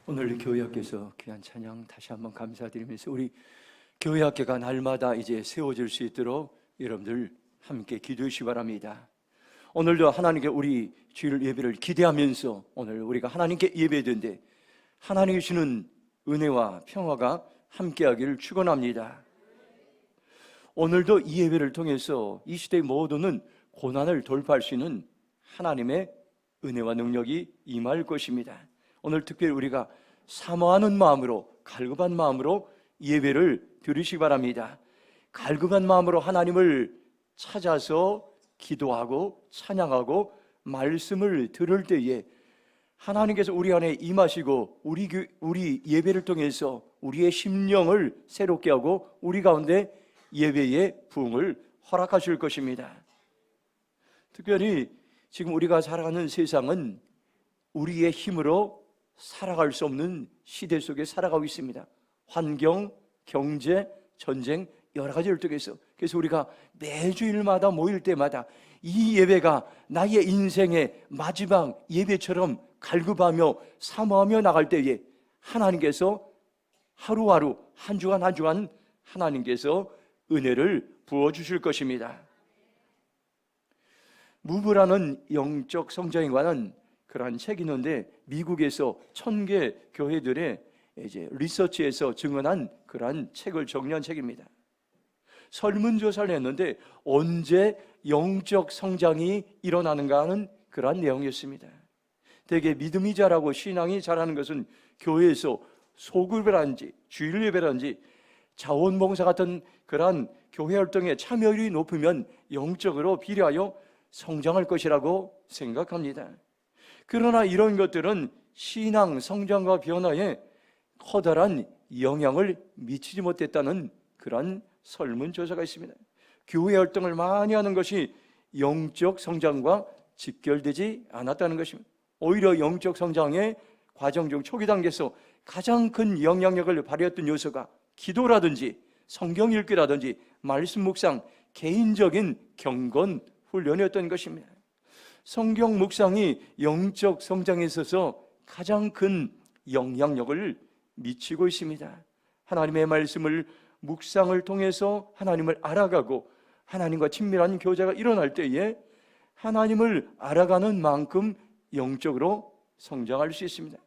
오늘 교회학교에서 귀한 찬양 다시 한번 감사드리면서 우리 교회학교가 날마다 이제 세워질 수 있도록 여러분들 함께 기도해 주시기 바랍니다. 오늘도 하나님께 우리 주일 예배를 기대하면서 오늘 우리가 하나님께 예배드는데 하나님이 주시는 은혜와 평화가 함께하기를 축원합니다. 오늘도 이 예배를 통해서 이 시대의 모두는 고난을 돌파할 수 있는 하나님의 은혜와 능력이 임할 것입니다. 오늘 특별히 우리가 사모하는 마음으로, 갈급한 마음으로 예배를 드리시기 바랍니다. 갈급한 마음으로 하나님을 찾아서 기도하고 찬양하고 말씀을 들을 때에 하나님께서 우리 안에 임하시고 우리 예배를 통해서 우리의 심령을 새롭게 하고 우리 가운데 예배의 부흥을 허락하실 것입니다. 특별히 지금 우리가 살아가는 세상은 우리의 힘으로 살아갈 수 없는 시대 속에 살아가고 있습니다. 환경, 경제, 전쟁 여러 가지를 통해서. 그래서 우리가 매주일마다 모일 때마다 이 예배가 나의 인생의 마지막 예배처럼 갈급하며 사모하며 나갈 때에 하나님께서 하루하루 한 주간 한 주간 하나님께서 은혜를 부어주실 것입니다. 무브라는 영적 성장에 관한 그러한 책이 있는데 미국에서 1000개 교회들의 이제 리서치에서 증언한 그러한 책을 정리한 책입니다. 설문조사를 했는데 언제 영적 성장이 일어나는가 하는 그러한 내용이었습니다. 대개 믿음이 자라고 신앙이 자라는 것은 교회에서 소급이라든지 주일 예배라든지 자원봉사 같은 그러한 교회 활동에 참여율이 높으면 영적으로 비례하여 성장할 것이라고 생각합니다. 그러나 이런 것들은 신앙 성장과 변화에 커다란 영향을 미치지 못했다는 그런 설문조사가 있습니다. 교회 활동을 많이 하는 것이 영적 성장과 직결되지 않았다는 것입니다. 오히려 영적 성장의 과정 중 초기 단계에서 가장 큰 영향력을 발휘했던 요소가 기도라든지 성경 읽기라든지 말씀 묵상, 개인적인 경건 훈련이었던 것입니다. 성경 묵상이 영적 성장에 있어서 가장 큰 영향력을 미치고 있습니다. 하나님의 말씀을 묵상을 통해서 하나님을 알아가고 하나님과 친밀한 교제가 일어날 때에 하나님을 알아가는 만큼 영적으로 성장할 수 있습니다.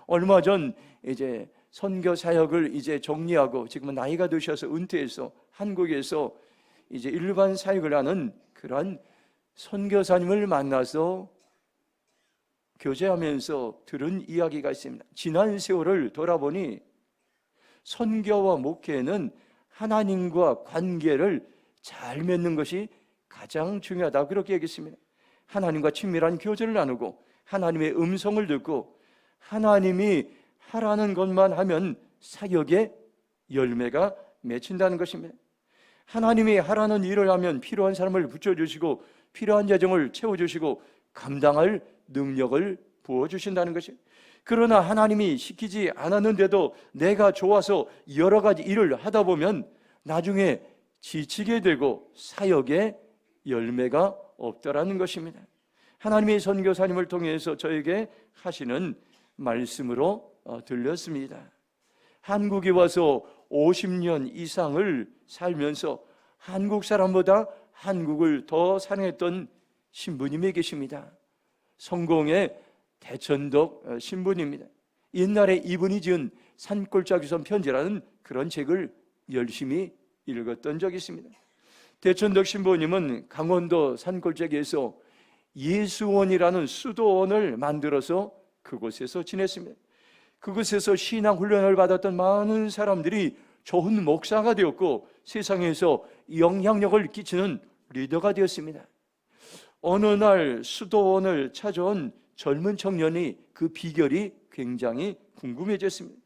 얼마 전 이제 선교 사역을 이제 정리하고 지금은 나이가 드셔서 은퇴해서 한국에서 이제 일반 사역을 하는 그러한 선교사님을 만나서 교제하면서 들은 이야기가 있습니다. 지난 세월을 돌아보니 선교와 목회는 하나님과 관계를 잘 맺는 것이 가장 중요하다 그렇게 얘기했습니다. 하나님과 친밀한 교제를 나누고 하나님의 음성을 듣고 하나님이 하라는 것만 하면 사역의 열매가 맺힌다는 것입니다. 하나님이 하라는 일을 하면 필요한 사람을 붙여주시고 필요한 재정을 채워주시고 감당할 능력을 부어주신다는 것입니다. 그러나 하나님이 시키지 않았는데도 내가 좋아서 여러 가지 일을 하다 보면 나중에 지치게 되고 사역의 열매가 없더라는 것입니다. 하나님의 선교사님을 통해서 저에게 하시는 말씀으로 들렸습니다. 한국에 와서 50년 이상을 살면서 한국 사람보다 한국을 더 사랑했던 신부님이 계십니다. 성공의 대천덕 신부님입니다. 옛날에 이분이 지은 산골짜기 선 편지라는 그런 책을 열심히 읽었던 적이 있습니다. 대천덕 신부님은 강원도 산골짜기에서 예수원이라는 수도원을 만들어서 그곳에서 지냈습니다. 그곳에서 신앙 훈련을 받았던 많은 사람들이 좋은 목사가 되었고 세상에서 영향력을 끼치는 리더가 되었습니다. 어느 날 수도원을 찾아온 젊은 청년이 그 비결이 굉장히 궁금해졌습니다.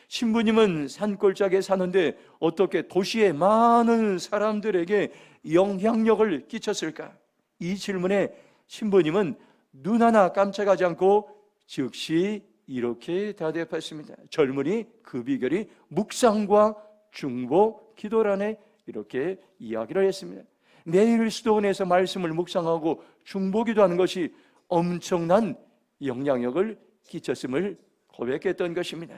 신부님은 산골짜기에 사는데 어떻게 도시의 많은 사람들에게 영향력을 끼쳤을까? 이 질문에 신부님은 눈 하나 깜짝하지 않고 즉시 이렇게 대답했습니다. 젊은이 그 비결이 묵상과 중보, 기도라네 이렇게 이야기를 했습니다. 매일 수도원에서 말씀을 묵상하고 중보 기도하는 것이 엄청난 영향력을 끼쳤음을 고백했던 것입니다.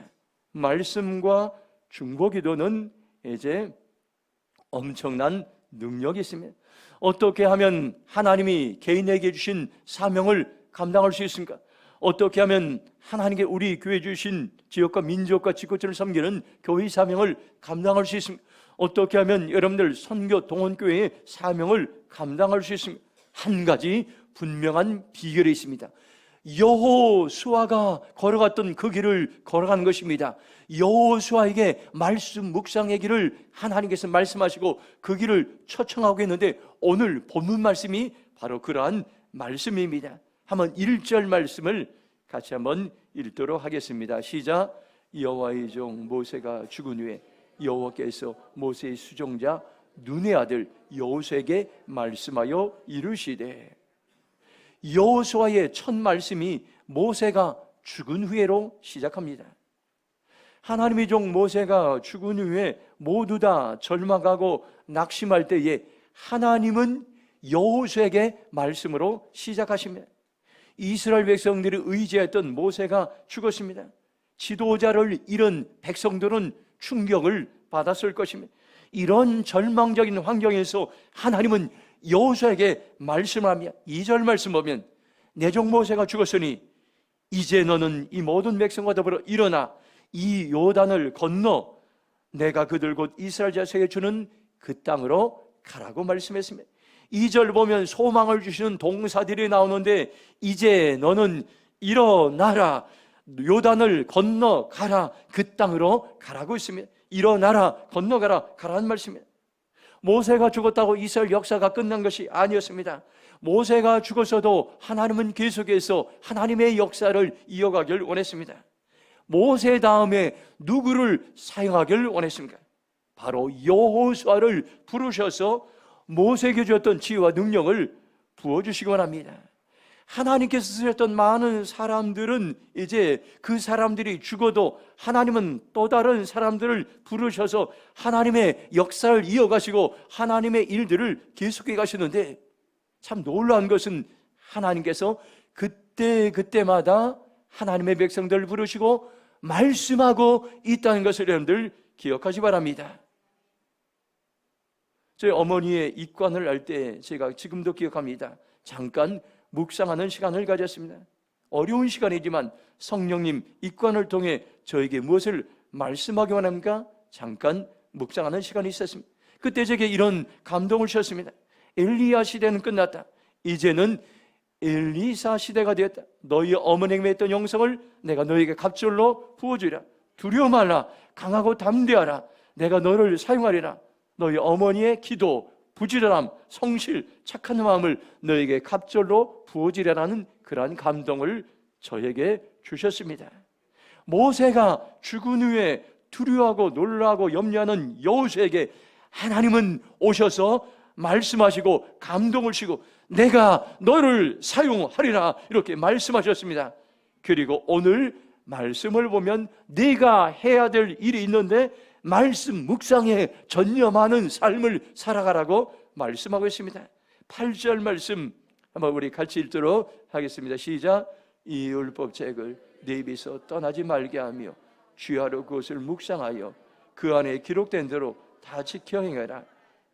말씀과 중보기도는 이제 엄청난 능력이 있습니다. 어떻게 하면 하나님이 개인에게 주신 사명을 감당할 수 있습니까? 어떻게 하면 하나님께 우리 교회 주신 지역과 민족과 지구촌을 섬기는 교회 사명을 감당할 수 있습니까? 어떻게 하면 여러분들 선교 동원교회의 사명을 감당할 수 있습니까? 한 가지 분명한 비결이 있습니다. 여호수아가 걸어갔던 그 길을 걸어가는 것입니다. 여호수아에게 말씀 묵상의 길을 하나님께서 말씀하시고 그 길을 초청하고 있는데 오늘 본문 말씀이 바로 그러한 말씀입니다. 한번 1절 말씀을 같이 한번 읽도록 하겠습니다. 시작. 여호와의 종 모세가 죽은 후에 여호와께서 모세의 수종자 눈의 아들 여호수아에게 말씀하여 이르시되, 여호수아의 첫 말씀이 모세가 죽은 후에로 시작합니다. 하나님의 종 모세가 죽은 후에 모두 다 절망하고 낙심할 때에 하나님은 여호수아에게 말씀으로 시작하십니다. 이스라엘 백성들이 의지했던 모세가 죽었습니다. 지도자를 잃은 백성들은 충격을 받았을 것입니다. 이런 절망적인 환경에서 하나님은 여호수아에게 말씀합니다. 2절 말씀 보면 내 종 모세가 죽었으니 이제 너는 이 모든 백성과 더불어 일어나 이 요단을 건너 내가 그들 곧 이스라엘 자손에게 주는 그 땅으로 가라고 말씀했습니다. 2절 보면 소망을 주시는 동사들이 나오는데 이제 너는 일어나라 요단을 건너 가라 그 땅으로 가라고 있습니다. 일어나라 건너가라 가라는 말씀입니다. 모세가 죽었다고 이스라엘 역사가 끝난 것이 아니었습니다. 모세가 죽었어도 하나님은 계속해서 하나님의 역사를 이어가길 원했습니다. 모세 다음에 누구를 사용하길 원했습니까? 바로 여호수아를 부르셔서 모세에게 주었던 지혜와 능력을 부어주시기 원합니다. 하나님께서 쓰셨던 많은 사람들은 이제 그 사람들이 죽어도 하나님은 또 다른 사람들을 부르셔서 하나님의 역사를 이어가시고 하나님의 일들을 계속해 가시는데 참 놀라운 것은 하나님께서 그때마다 하나님의 백성들을 부르시고 말씀하고 있다는 것을 여러분들 기억하시 바랍니다. 저희 어머니의 입관을 할 때 제가 지금도 기억합니다. 잠깐 묵상하는 시간을 가졌습니다. 어려운 시간이지만 성령님 입관을 통해 저에게 무엇을 말씀하기 원합니까? 잠깐 묵상하는 시간이 있었습니다. 그때 제게 이런 감동을 주셨습니다. 엘리야 시대는 끝났다. 이제는 엘리사 시대가 되었다. 너희 어머니에게 했던 영성을 내가 너에게 갑절로 부어주리라. 두려워 말라. 강하고 담대하라. 내가 너를 사용하리라. 너희 어머니의 기도, 부지런함, 성실, 착한 마음을 너에게 갑절로 부어지라는 그러한 감동을 저에게 주셨습니다. 모세가 죽은 후에 두려워하고 놀라고 염려하는 여호수아에게 하나님은 오셔서 말씀하시고 감동을 주시고 내가 너를 사용하리라 이렇게 말씀하셨습니다. 그리고 오늘 말씀을 보면 네가 해야 될 일이 있는데 말씀 묵상에 전념하는 삶을 살아가라고 말씀하고 있습니다. 8절 말씀 한번 우리 같이 읽도록 하겠습니다. 시작. 이 율법책을 네 입에서 떠나지 말게 하며 주야로 그것을 묵상하여 그 안에 기록된 대로 다 지켜 행하라.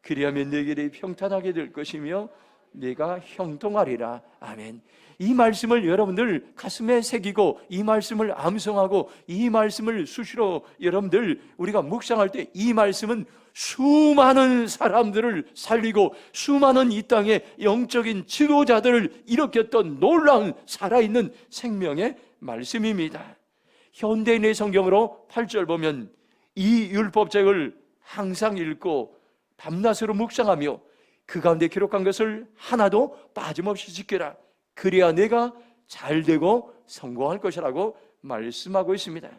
그리하면 네 길이 평탄하게 될 것이며 네가 형통하리라. 아멘. 이 말씀을 여러분들 가슴에 새기고 이 말씀을 암송하고 이 말씀을 수시로 여러분들 우리가 묵상할 때 이 말씀은 수많은 사람들을 살리고 수많은 이 땅의 영적인 지도자들을 일으켰던 놀라운 살아있는 생명의 말씀입니다. 현대인의 성경으로 8절 보면 이 율법책을 항상 읽고 밤낮으로 묵상하며 그 가운데 기록한 것을 하나도 빠짐없이 지켜라. 그래야 내가 잘되고 성공할 것이라고 말씀하고 있습니다.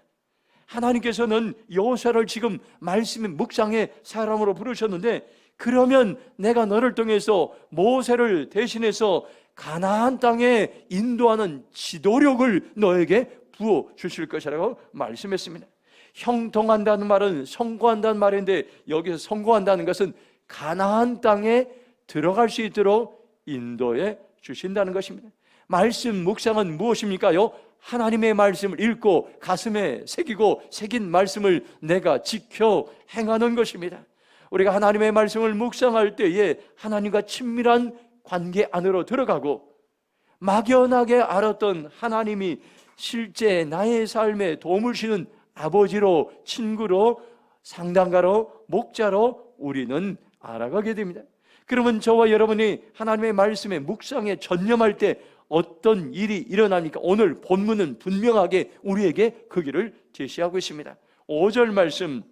하나님께서는 여호수아를 지금 말씀의 묵상의 사람으로 부르셨는데 그러면 내가 너를 통해서 모세를 대신해서 가나안 땅에 인도하는 지도력을 너에게 부어 주실 것이라고 말씀했습니다. 형통한다는 말은 성공한다는 말인데 여기서 성공한다는 것은 가나안 땅에 들어갈 수 있도록 인도해 주신다는 것입니다. 말씀 묵상은 무엇입니까요? 하나님의 말씀을 읽고 가슴에 새긴 말씀을 내가 지켜 행하는 것입니다. 우리가 하나님의 말씀을 묵상할 때에 하나님과 친밀한 관계 안으로 들어가고, 막연하게 알았던 하나님이 실제 나의 삶에 도움을 주시는 아버지로, 친구로, 상담가로, 목자로 우리는 알아가게 됩니다. 그러면 저와 여러분이 하나님의 말씀에 묵상에 전념할 때 어떤 일이 일어납니까? 오늘 본문은 분명하게 우리에게 그 길을 제시하고 있습니다. 5절 말씀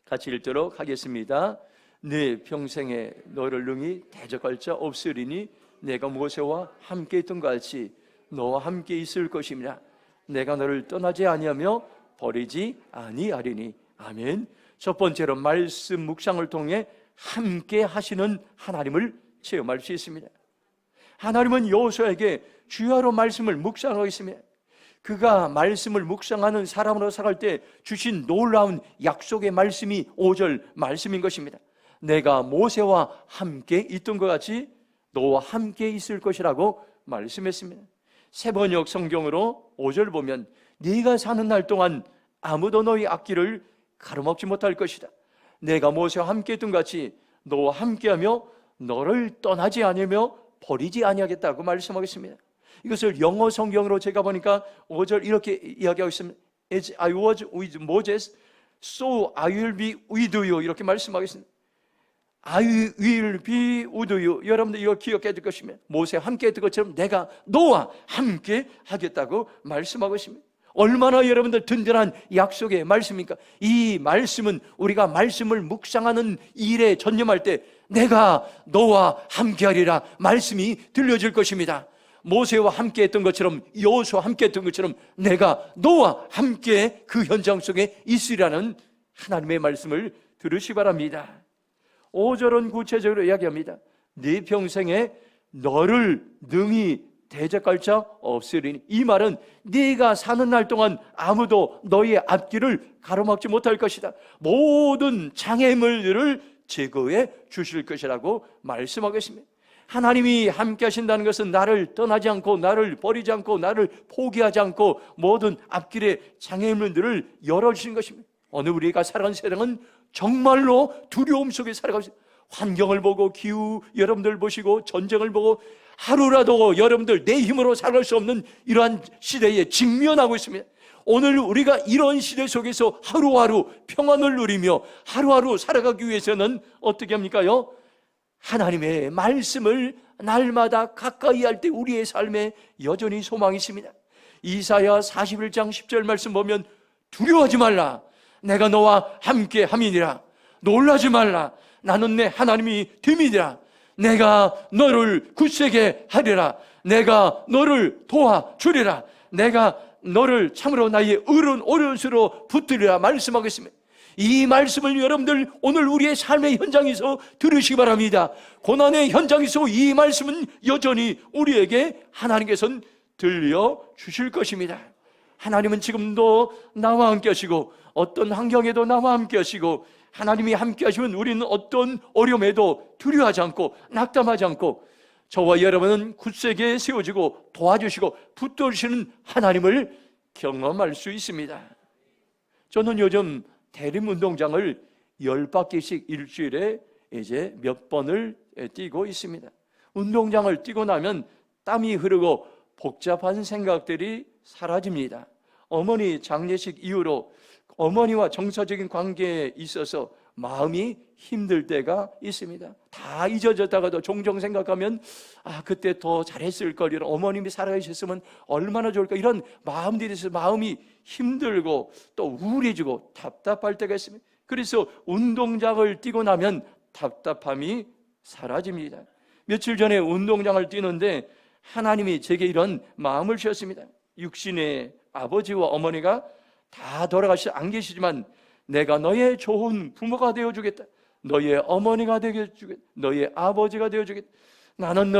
같이 읽도록 하겠습니다. 네 평생에 너를 능히 대적할 자 없으리니 내가 모세와 함께 있던 것 같이 너와 함께 있을 것입니다. 내가 너를 떠나지 아니하며 버리지 아니하리니. 아멘. 첫 번째로 말씀 묵상을 통해 함께 하시는 하나님을 체험할 수 있습니다. 하나님은 여호수아에게 주야로 말씀을 묵상하고 있습니다. 그가 말씀을 묵상하는 사람으로 살아갈 때 주신 놀라운 약속의 말씀이 5절 말씀인 것입니다. 내가 모세와 함께 있던 것 같이 너와 함께 있을 것이라고 말씀했습니다. 세번역 성경으로 5절 보면 네가 사는 날 동안 아무도 너희 앞길을 가로막지 못할 것이다. 내가 모세와 함께 있던 것 같이 너와 함께하며 너를 떠나지 아니하며 버리지 아니하겠다고 말씀하겠습니다. 이것을 영어 성경으로 제가 보니까 5절 이렇게 이야기하고 있습니다. As I was with Moses, so I will be with you. 이렇게 말씀하겠습니다. I will be with you. 여러분들 이거 기억해야 될 것이며, 모세와 함께 했던 것처럼 내가 너와 함께 하겠다고 말씀하고 있습니다. 얼마나 여러분들 든든한 약속의 말씀입니까? 이 말씀은 우리가 말씀을 묵상하는 일에 전념할 때 내가 너와 함께하리라 말씀이 들려질 것입니다. 모세와 함께 했던 것처럼, 여호수아와 함께 했던 것처럼 내가 너와 함께 그 현장 속에 있으리라는 하나님의 말씀을 들으시기 바랍니다. 5절은 구체적으로 이야기합니다. 네 평생에 너를 능히 대적할 자 없으리니. 이 말은 네가 사는 날 동안 아무도 너의 앞길을 가로막지 못할 것이다. 모든 장애물들을 제거해 주실 것이라고 말씀하겠습니다. 하나님이 함께 하신다는 것은 나를 떠나지 않고, 나를 버리지 않고, 나를 포기하지 않고 모든 앞길의 장애물들을 열어주신 것입니다. 오늘 우리가 살아가는 세상은 정말로 두려움 속에 살아가고 있습니다. 환경을 보고, 기후 여러분들 보시고, 전쟁을 보고 하루라도 여러분들 내 힘으로 살아갈 수 없는 이러한 시대에 직면하고 있습니다. 오늘 우리가 이런 시대 속에서 하루하루 평안을 누리며 하루하루 살아가기 위해서는 어떻게 합니까요? 하나님의 말씀을 날마다 가까이 할 때 우리의 삶에 여전히 소망이 있습니다. 이사야 41장 10절 말씀 보면 두려워하지 말라, 내가 너와 함께 함이니라. 놀라지 말라, 나는 내 하나님이 됨이니라. 내가 너를 굳세게 하리라. 내가 너를 도와주리라. 내가 너를 참으로 나의 의로운 오른손으로 붙들리라 말씀하겠습니다. 이 말씀을 여러분들 오늘 우리의 삶의 현장에서 들으시기 바랍니다. 고난의 현장에서 이 말씀은 여전히 우리에게 하나님께서는 들려주실 것입니다. 하나님은 지금도 나와 함께 하시고, 어떤 환경에도 나와 함께 하시고, 하나님이 함께 하시면 우리는 어떤 어려움에도 두려워하지 않고 낙담하지 않고 저와 여러분은 굳세게 세워지고 도와주시고 붙들으시는 하나님을 경험할 수 있습니다. 저는 요즘 대림운동장을 10바퀴씩 일주일에 이제 몇 번을 뛰고 있습니다. 운동장을 뛰고 나면 땀이 흐르고 복잡한 생각들이 사라집니다. 어머니 장례식 이후로 어머니와 정서적인 관계에 있어서 마음이 힘들 때가 있습니다. 다 잊어졌다가도 종종 생각하면 그때 더 잘했을 걸, 이런 어머님이 살아계셨으면 얼마나 좋을까, 이런 마음들이 있어서 마음이 힘들고 또 우울해지고 답답할 때가 있습니다. 그래서 운동장을 뛰고 나면 답답함이 사라집니다. 며칠 전에 운동장을 뛰는데 하나님이 제게 이런 마음을 주셨습니다. 육신의 아버지와 어머니가 다 돌아가시 안 계시지만 내가 너의 좋은 부모가 되어주겠다. 너의 어머니가 되어주겠다. 너의 아버지가 되어주겠다. 너는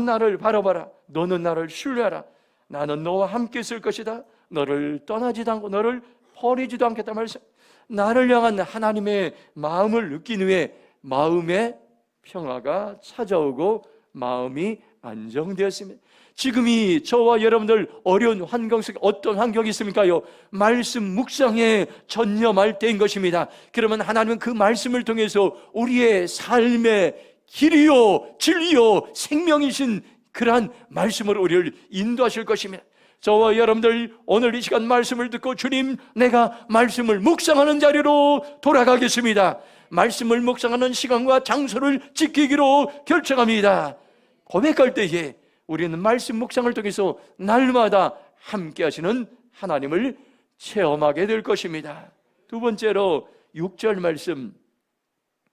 나를 바라봐라. 너는 나를 신뢰하라. 나는 너와 함께 있을 것이다. 너를 떠나지도 않고 너를 버리지도 않겠다 말씀. 나를 향한 하나님의 마음을 느낀 후에 마음의 평화가 찾아오고 마음이 안정되었습니다. 지금이 저와 여러분들 어려운 환경 속에 어떤 환경이 있습니까요? 말씀 묵상에 전념할 때인 것입니다. 그러면 하나님은 그 말씀을 통해서 우리의 삶의 길이요 진리요 생명이신 그러한 말씀으로 우리를 인도하실 것입니다. 저와 여러분들 오늘 이 시간 말씀을 듣고 주님, 내가 말씀을 묵상하는 자리로 돌아가겠습니다. 말씀을 묵상하는 시간과 장소를 지키기로 결정합니다. 고백할 때에 우리는 말씀 묵상을 통해서 날마다 함께 하시는 하나님을 체험하게 될 것입니다. 두 번째로 6절 말씀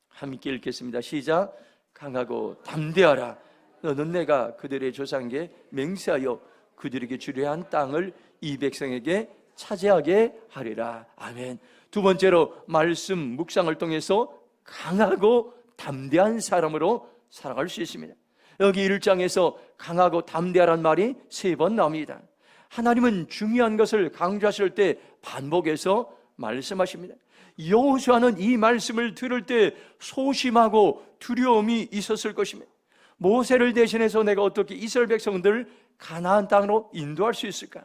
함께 읽겠습니다. 시작. 강하고 담대하라. 너는 내가 그들의 조상에게 맹세하여 그들에게 주려 한 땅을 이 백성에게 차지하게 하리라. 아멘. 두 번째로 말씀 묵상을 통해서 강하고 담대한 사람으로 살아갈 수 있습니다. 여기 1장에서 강하고 담대하란 말이 3번 나옵니다. 하나님은 중요한 것을 강조하실 때 반복해서 말씀하십니다. 여호수아는 이 말씀을 들을 때 소심하고 두려움이 있었을 것입니다. 모세를 대신해서 내가 어떻게 이스라엘 백성들을 가나안 땅으로 인도할 수 있을까?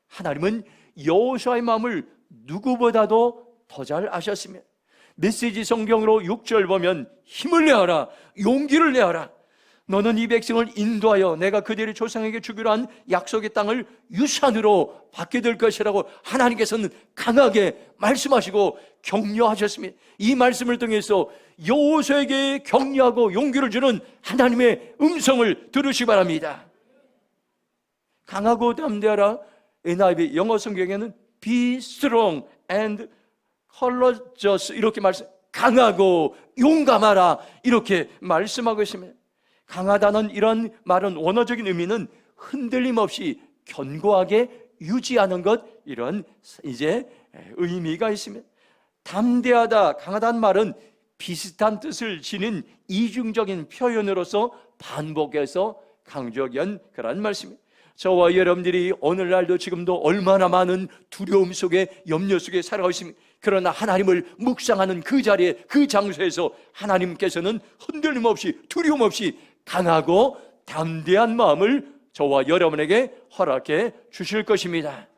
하나님은 여호수아의 마음을 누구보다도 더 잘 아셨습니다. 메시지 성경으로 6절 보면 힘을 내어라, 용기를 내어라. 너는 이 백성을 인도하여 내가 그들의 조상에게 주기로 한 약속의 땅을 유산으로 받게 될 것이라고 하나님께서는 강하게 말씀하시고 격려하셨습니다. 이 말씀을 통해서 여호수아에게 격려하고 용기를 주는 하나님의 음성을 들으시기 바랍니다. 강하고 담대하라. NIV 영어 성경에는 be strong and courageous 이렇게 강하고 용감하라 이렇게 말씀하고 있습니다. 강하다는 이런 말은 원어적인 의미는 흔들림 없이 견고하게 유지하는 것, 이런 이제 의미가 있습니다. 담대하다, 강하다는 말은 비슷한 뜻을 지닌 이중적인 표현으로서 반복해서 강조한 그런 말씀입니다. 저와 여러분들이 오늘날도 지금도 얼마나 많은 두려움 속에, 염려 속에 살아가고 있습니다. 그러나 하나님을 묵상하는 그 자리에, 그 장소에서 하나님께서는 흔들림 없이, 두려움 없이 강하고 담대한 마음을 저와 여러분에게 허락해 주실 것입니다.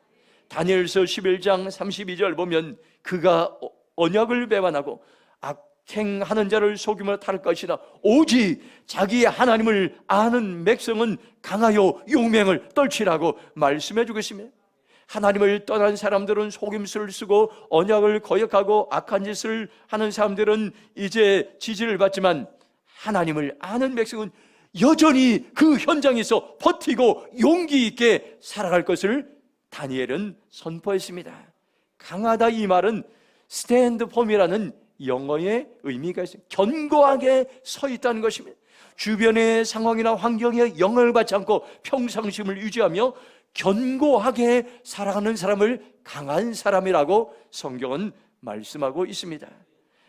다니엘서 11장 32절 보면 그가 언약을 배반하고 악행하는 자를 속임으로 탈 것이다. 오직 자기의 하나님을 아는 백성은 강하여 용맹을 떨치라고 말씀해 주겠습니다. 하나님을 떠난 사람들은 속임수를 쓰고 언약을 거역하고 악한 짓을 하는 사람들은 이제 지지를 받지만 하나님을 아는 백성은 여전히 그 현장에서 버티고 용기 있게 살아갈 것을 다니엘은 선포했습니다. 강하다 이 말은 stand firm이라는 영어의 의미가 있습니다. 견고하게 서 있다는 것입니다. 주변의 상황이나 환경에 영향을 받지 않고 평상심을 유지하며 견고하게 살아가는 사람을 강한 사람이라고 성경은 말씀하고 있습니다.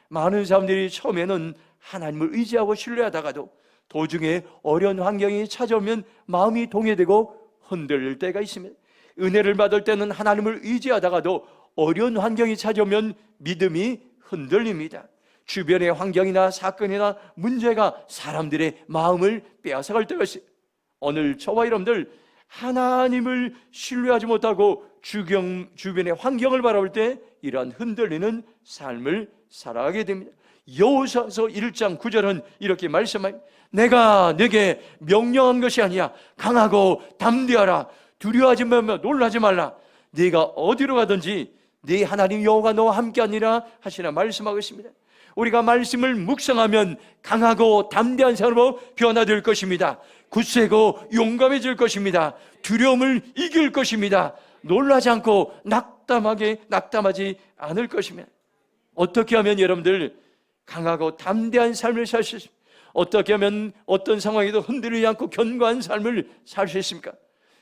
많은 사람들이 처음에는 하나님을 의지하고 신뢰하다가도 도중에 어려운 환경이 찾아오면 마음이 동요되고 흔들릴 때가 있습니다. 은혜를 받을 때는 하나님을 의지하다가도 어려운 환경이 찾아오면 믿음이 흔들립니다. 주변의 환경이나 사건이나 문제가 사람들의 마음을 빼앗아갈 때가 있어요. 오늘 저와 여러분들 하나님을 신뢰하지 못하고 주변의 환경을 바라볼 때 이러한 흔들리는 삶을 살아가게 됩니다. 여호수아서 1장 9절은 이렇게 말씀합니다. 내가 네게 명령한 것이 아니야. 강하고 담대하라. 두려워하지 말며 놀라지 말라. 네가 어디로 가든지 네 하나님 여호와가 너와 함께하니라 하시나 말씀하고 있습니다. 우리가 말씀을 묵상하면 강하고 담대한 사람으로 변화될 것입니다. 굳세고 용감해질 것입니다. 두려움을 이길 것입니다. 놀라지 않고 낙담하지 않을 것입니다. 어떻게 하면 여러분들 강하고 담대한 삶을 살 수 있습니까? 어떻게 하면 어떤 상황에도 흔들리지 않고 견고한 삶을 살 수 있습니까?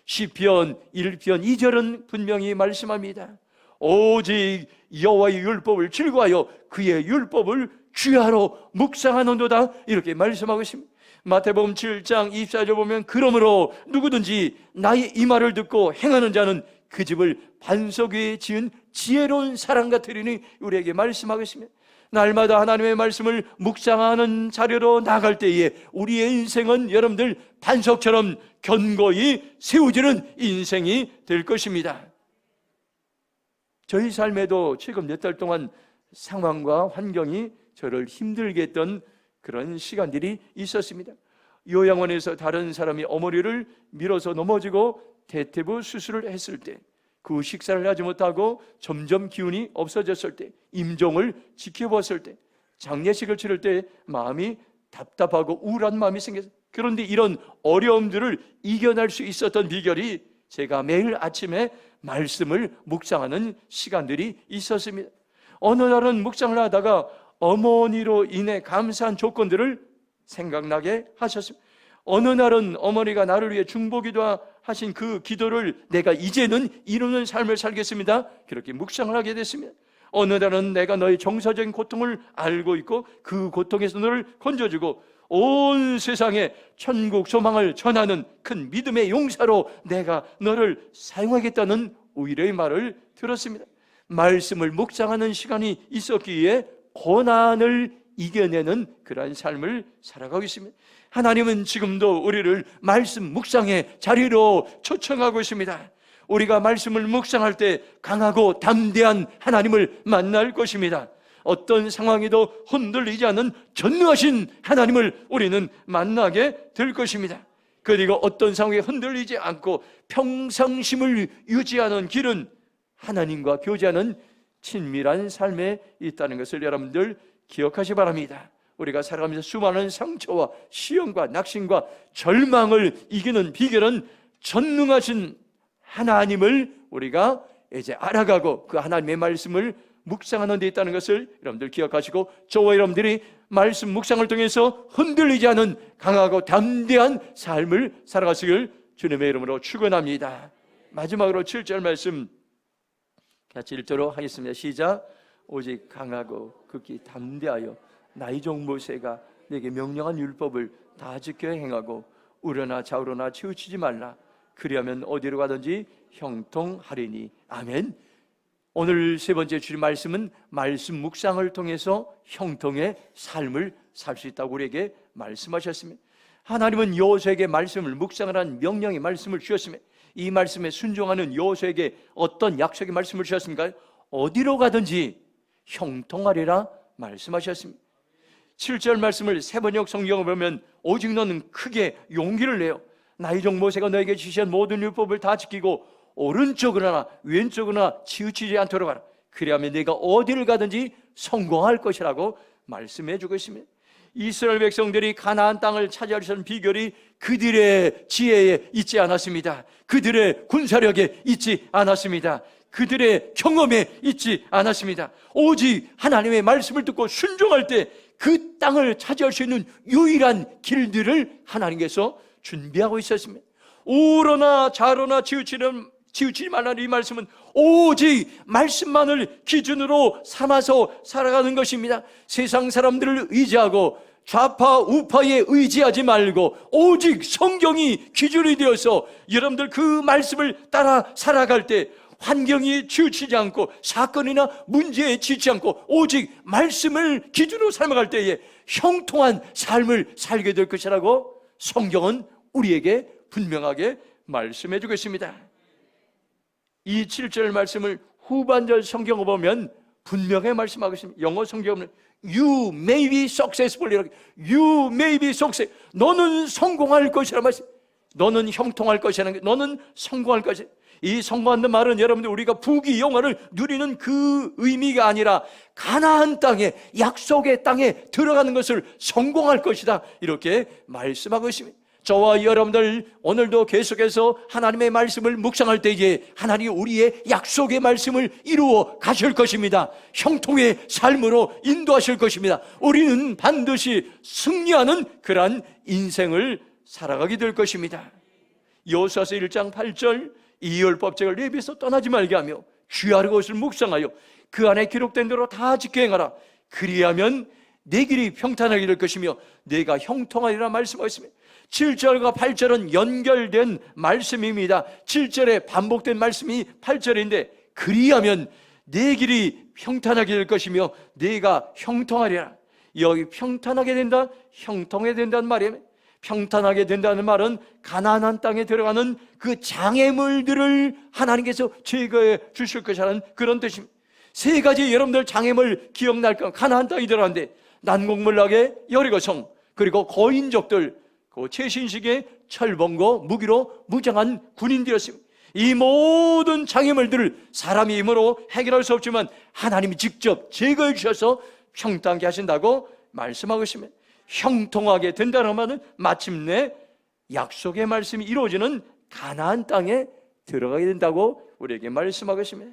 시편 1편 2절은 분명히 말씀합니다. 오직 여호와의 율법을 즐거워하여 그의 율법을 주야로 묵상하는도다 이렇게 말씀하고 있습니다. 마태복음 7장 24절 보면 그러므로 누구든지 나의 이 말을 듣고 행하는 자는 그 집을 반석 위에 지은 지혜로운 사람 같으리니 우리에게 말씀하고 있습니다. 날마다 하나님의 말씀을 묵상하는 자리로 나갈 때에 우리의 인생은 여러분들 반석처럼 견고히 세워지는 인생이 될 것입니다. 저희 삶에도 최근 몇 달 동안 상황과 환경이 저를 힘들게 했던 그런 시간들이 있었습니다. 요양원에서 다른 사람이 어머니를 밀어서 넘어지고 대퇴부 수술을 했을 때, 그 식사를 하지 못하고 점점 기운이 없어졌을 때, 임종을 지켜보았을 때, 장례식을 치를 때 마음이 답답하고 우울한 마음이 생겼어요. 그런데 이런 어려움들을 이겨낼 수 있었던 비결이 제가 매일 아침에 말씀을 묵상하는 시간들이 있었습니다. 어느 날은 묵상을 하다가 어머니로 인해 감사한 조건들을 생각나게 하셨습니다. 어느 날은 어머니가 나를 위해 중보기도 하신 그 기도를 내가 이제는 이루는 삶을 살겠습니다, 그렇게 묵상을 하게 됐습니다. 어느 날은 내가 너의 정서적인 고통을 알고 있고 그 고통에서 너를 건져주고 온 세상에 천국 소망을 전하는 큰 믿음의 용사로 내가 너를 사용하겠다는 우일의 말을 들었습니다. 말씀을 묵상하는 시간이 있었기에 고난을 이겨내는 그러한 삶을 살아가고 있습니다. 하나님은 지금도 우리를 말씀 묵상의 자리로 초청하고 있습니다. 우리가 말씀을 묵상할 때 강하고 담대한 하나님을 만날 것입니다. 어떤 상황에도 흔들리지 않는 전능하신 하나님을 우리는 만나게 될 것입니다. 그리고 어떤 상황에 흔들리지 않고 평상심을 유지하는 길은 하나님과 교제하는 친밀한 삶에 있다는 것을 여러분들 기억하시 바랍니다. 우리가 살아가면서 수많은 상처와 시험과 낙심과 절망을 이기는 비결은 전능하신 하나님을 우리가 이제 알아가고 그 하나님의 말씀을 묵상하는 데 있다는 것을 여러분들 기억하시고, 저와 여러분들이 말씀 묵상을 통해서 흔들리지 않은 강하고 담대한 삶을 살아가시길 주님의 이름으로 축원합니다. 마지막으로 7절 말씀 같이 읽도록 하겠습니다. 시작. 오직 강하고 극히 담대하여 나의 종 모세가 내게 명령한 율법을 다 지켜 행하고 우러나 좌우로나 치우치지 말라. 그리하면 어디로 가든지 형통하리니. 아멘. 오늘 세 번째 주님 말씀은 말씀 묵상을 통해서 형통의 삶을 살 수 있다고 우리에게 말씀하셨습니다. 하나님은 여호수아에게 말씀을 묵상하라는 명령의 말씀을 주셨으며, 이 말씀에 순종하는 여호수아에게 어떤 약속의 말씀을 주셨습니까? 어디로 가든지 형통하리라 말씀하셨습니다. 7절 말씀을 세번역 성경을 보면 오직 너는 크게 용기를 내어 나의 종 모세가 너에게 지시한 모든 율법을 다 지키고 오른쪽으로나 왼쪽으로나 치우치지 않도록 하라. 그리하면 네가 어디를 가든지 성공할 것이라고 말씀해 주고 있습니다. 이스라엘 백성들이 가나안 땅을 차지할 수 있는 비결이 그들의 지혜에 있지 않았습니다. 그들의 군사력에 있지 않았습니다. 그들의 경험에 있지 않았습니다. 오직 하나님의 말씀을 듣고 순종할 때 그 땅을 차지할 수 있는 유일한 길들을 하나님께서 준비하고 있었습니다. 우로나 좌로나 치우치지 말라는 이 말씀은 오직 말씀만을 기준으로 삼아서 살아가는 것입니다. 세상 사람들을 의지하고 좌파 우파에 의지하지 말고 오직 성경이 기준이 되어서 여러분들 그 말씀을 따라 살아갈 때 환경이 치우치지 않고 사건이나 문제에 지치 않고 오직 말씀을 기준으로 살아갈 때에 형통한 삶을 살게 될 것이라고 성경은 우리에게 분명하게 말씀해 주고 있습니다. 이 7절 말씀을 후반절 성경을 보면 분명히 말씀하고 있습니다. 영어 성경은 You may be successful, You may be successful. 너는 성공할 것이라 말씀. 너는 형통할 것이라는 게, 너는 성공할 것이. 이 성공한다는 말은 여러분들 우리가 부귀 영화를 누리는 그 의미가 아니라 가나안 땅에, 약속의 땅에 들어가는 것을 성공할 것이다, 이렇게 말씀하고 있습니다. 저와 여러분들 오늘도 계속해서 하나님의 말씀을 묵상할 때에 하나님이 우리의 약속의 말씀을 이루어 가실 것입니다. 형통의 삶으로 인도하실 것입니다. 우리는 반드시 승리하는 그러한 인생을 살아가게 될 것입니다. 여호수아서 1장 8절 이 율법책을 내 입에서 떠나지 말게 하며 주야를 것을 묵상하여 그 안에 기록된 대로 다 지켜 행하라. 그리하면 내 길이 평탄하게 될 것이며 내가 형통하리라 말씀하셨습니다. 7절과 8절은 연결된 말씀입니다. 7절에 반복된 말씀이 8절인데, 그리하면 내 길이 평탄하게 될 것이며 내가 형통하리라. 여기 평탄하게 된다, 형통하게 된다는 말이에요. 평탄하게 된다는 말은 가나안 땅에 들어가는 그 장애물들을 하나님께서 제거해 주실 것이라는 그런 뜻입니다. 세 가지 여러분들 장애물 기억날 거. 가나안 땅에 들어가는데 난공불락의 여리고성, 그리고 거인족들, 그 최신식의 철봉과 무기로 무장한 군인들이었습니다. 이 모든 장애물들을 사람의 힘으로 해결할 수 없지만 하나님이 직접 제거해 주셔서 평탄하게 하신다고 말씀하고 있습니다. 형통하게 된다는 말은 마침내 약속의 말씀이 이루어지는 가나안 땅에 들어가게 된다고 우리에게 말씀하고 있습니다.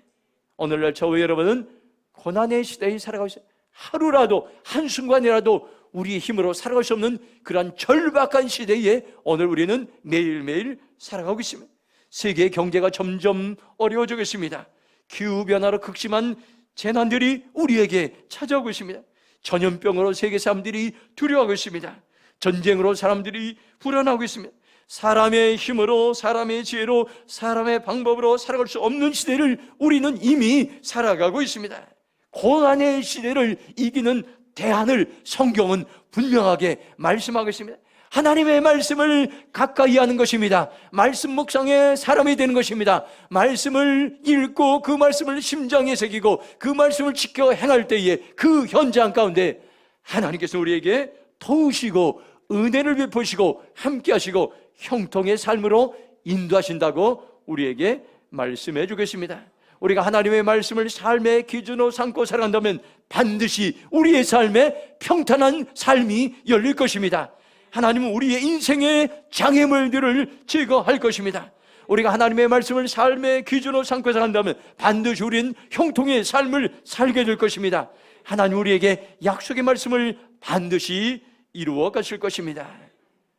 오늘날 저와 여러분은 고난의 시대에 살아가고 있어요. 하루라도, 한순간이라도 우리의 힘으로 살아갈 수 없는 그러한 절박한 시대에 오늘 우리는 매일매일 살아가고 있습니다. 세계 경제가 점점 어려워지고 있습니다. 기후변화로 극심한 재난들이 우리에게 찾아오고 있습니다. 전염병으로 세계 사람들이 두려워하고 있습니다. 전쟁으로 사람들이 불안하고 있습니다. 사람의 힘으로, 사람의 지혜로, 사람의 방법으로 살아갈 수 없는 시대를 우리는 이미 살아가고 있습니다. 고난의 시대를 이기는 대안을 성경은 분명하게 말씀하고 있습니다. 하나님의 말씀을 가까이 하는 것입니다. 말씀 묵상의 사람이 되는 것입니다. 말씀을 읽고 그 말씀을 심장에 새기고 그 말씀을 지켜 행할 때에 그 현장 가운데 하나님께서 우리에게 도우시고 은혜를 베푸시고 함께 하시고 형통의 삶으로 인도하신다고 우리에게 말씀해 주겠습니다. 우리가 하나님의 말씀을 삶의 기준으로 삼고 살아간다면 반드시 우리의 삶에 평탄한 삶이 열릴 것입니다. 하나님은 우리의 인생의 장애물들을 제거할 것입니다. 우리가 하나님의 말씀을 삶의 기준으로 삼고 살아간다면 반드시 우리는 형통의 삶을 살게 될 것입니다. 하나님 우리에게 약속의 말씀을 반드시 이루어 가실 것입니다.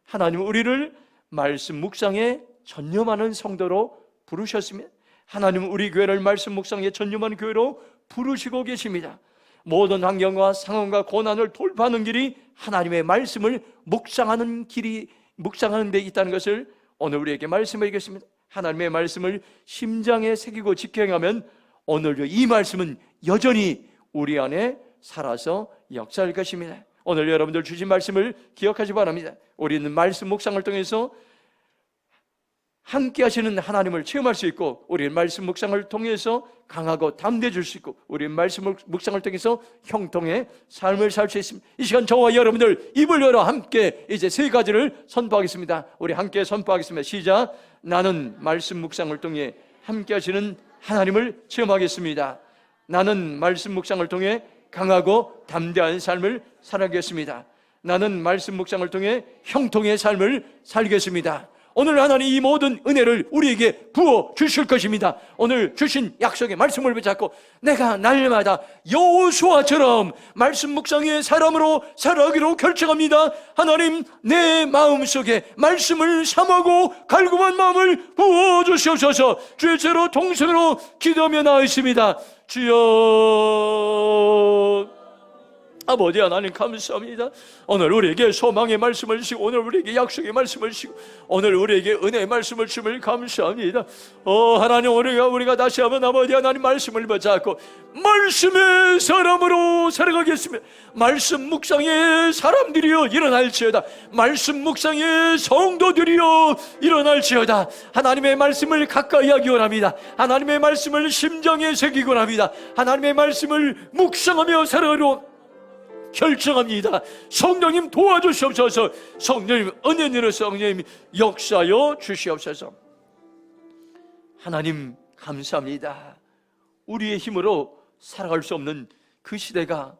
하나님은 우리를 말씀 묵상에 전념하는 성도로 부르셨습니다. 하나님은 우리 교회를 말씀 묵상에 전념하는 교회로 부르시고 계십니다. 모든 환경과 상황과 고난을 돌파하는 길이 하나님의 말씀을 묵상하는 길이, 묵상하는 데 있다는 것을 오늘 우리에게 말씀해 주겠습니다. 하나님의 말씀을 심장에 새기고 지켜행하면 오늘도 이 말씀은 여전히 우리 안에 살아서 역사할 것입니다. 오늘 여러분들 주신 말씀을 기억하시 바랍니다. 우리는 말씀 묵상을 통해서 함께 하시는 하나님을 체험할 수 있고, 우리는 말씀 묵상을 통해서 강하고 담대해질 수 있고, 우리는 말씀 묵상을 통해서 형통의 삶을 살 수 있습니다. 이 시간 저와 여러분들 입을 열어 함께 이제 세 가지를 선포하겠습니다. 우리 함께 선포하겠습니다. 시작. 나는 말씀 묵상을 통해 함께 하시는 하나님을 체험하겠습니다. 나는 말씀 묵상을 통해 강하고 담대한 삶을 살아가겠습니다. 나는 말씀 묵상을 통해 형통의 삶을 살겠습니다. 오늘 하나님 이 모든 은혜를 우리에게 부어 주실 것입니다. 오늘 주신 약속의 말씀을 붙잡고 내가 날마다 여호수아처럼 말씀 묵상의 사람으로 살아가기로 결정합니다. 하나님 내 마음속에 말씀을 삼하고 갈구한 마음을 부어 주시옵소서. 주의 죄로 동성으로 기도하며 나아있습니다. 주여, 아버지 하나님 감사합니다. 오늘 우리에게 소망의 말씀을 주시고 오늘 우리에게 약속의 말씀을 주시고 오늘 우리에게 은혜의 말씀을 주심을 감사합니다. 하나님 우리가 다시 한번 아버지 하나님 말씀을 붙잡고 말씀의 사람으로 살아가겠습니다. 말씀 묵상의 사람들이여 일어날지어다. 말씀 묵상의 성도들이여 일어날지어다. 하나님의 말씀을 가까이 하기 원합니다. 하나님의 말씀을 심장에 새기기 원합니다. 하나님의 말씀을 묵상하며 살아가려 결정합니다. 성령님 도와주시옵소서. 성령님 은혜로 성령님 역사여 주시옵소서. 하나님 감사합니다. 우리의 힘으로 살아갈 수 없는 그 시대가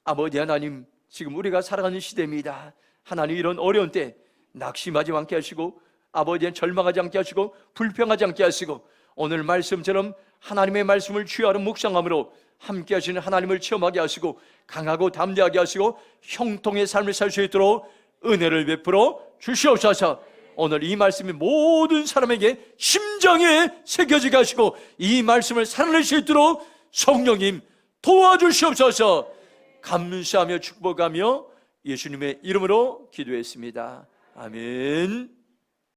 아버지 하나님 지금 우리가 살아가는 시대입니다. 하나님 이런 어려운 때 낙심하지 않게 하시고 아버지는 절망하지 않게 하시고 불평하지 않게 하시고 오늘 말씀처럼 하나님의 말씀을 취하러 묵상함으로 함께 하시는 하나님을 체험하게 하시고 강하고 담대하게 하시고 형통의 삶을 살 수 있도록 은혜를 베풀어 주시옵소서. 오늘 이 말씀이 모든 사람에게 심장에 새겨지게 하시고 이 말씀을 살아낼 수 있도록 성령님 도와주시옵소서. 감사하며 축복하며 예수님의 이름으로 기도했습니다. 아멘.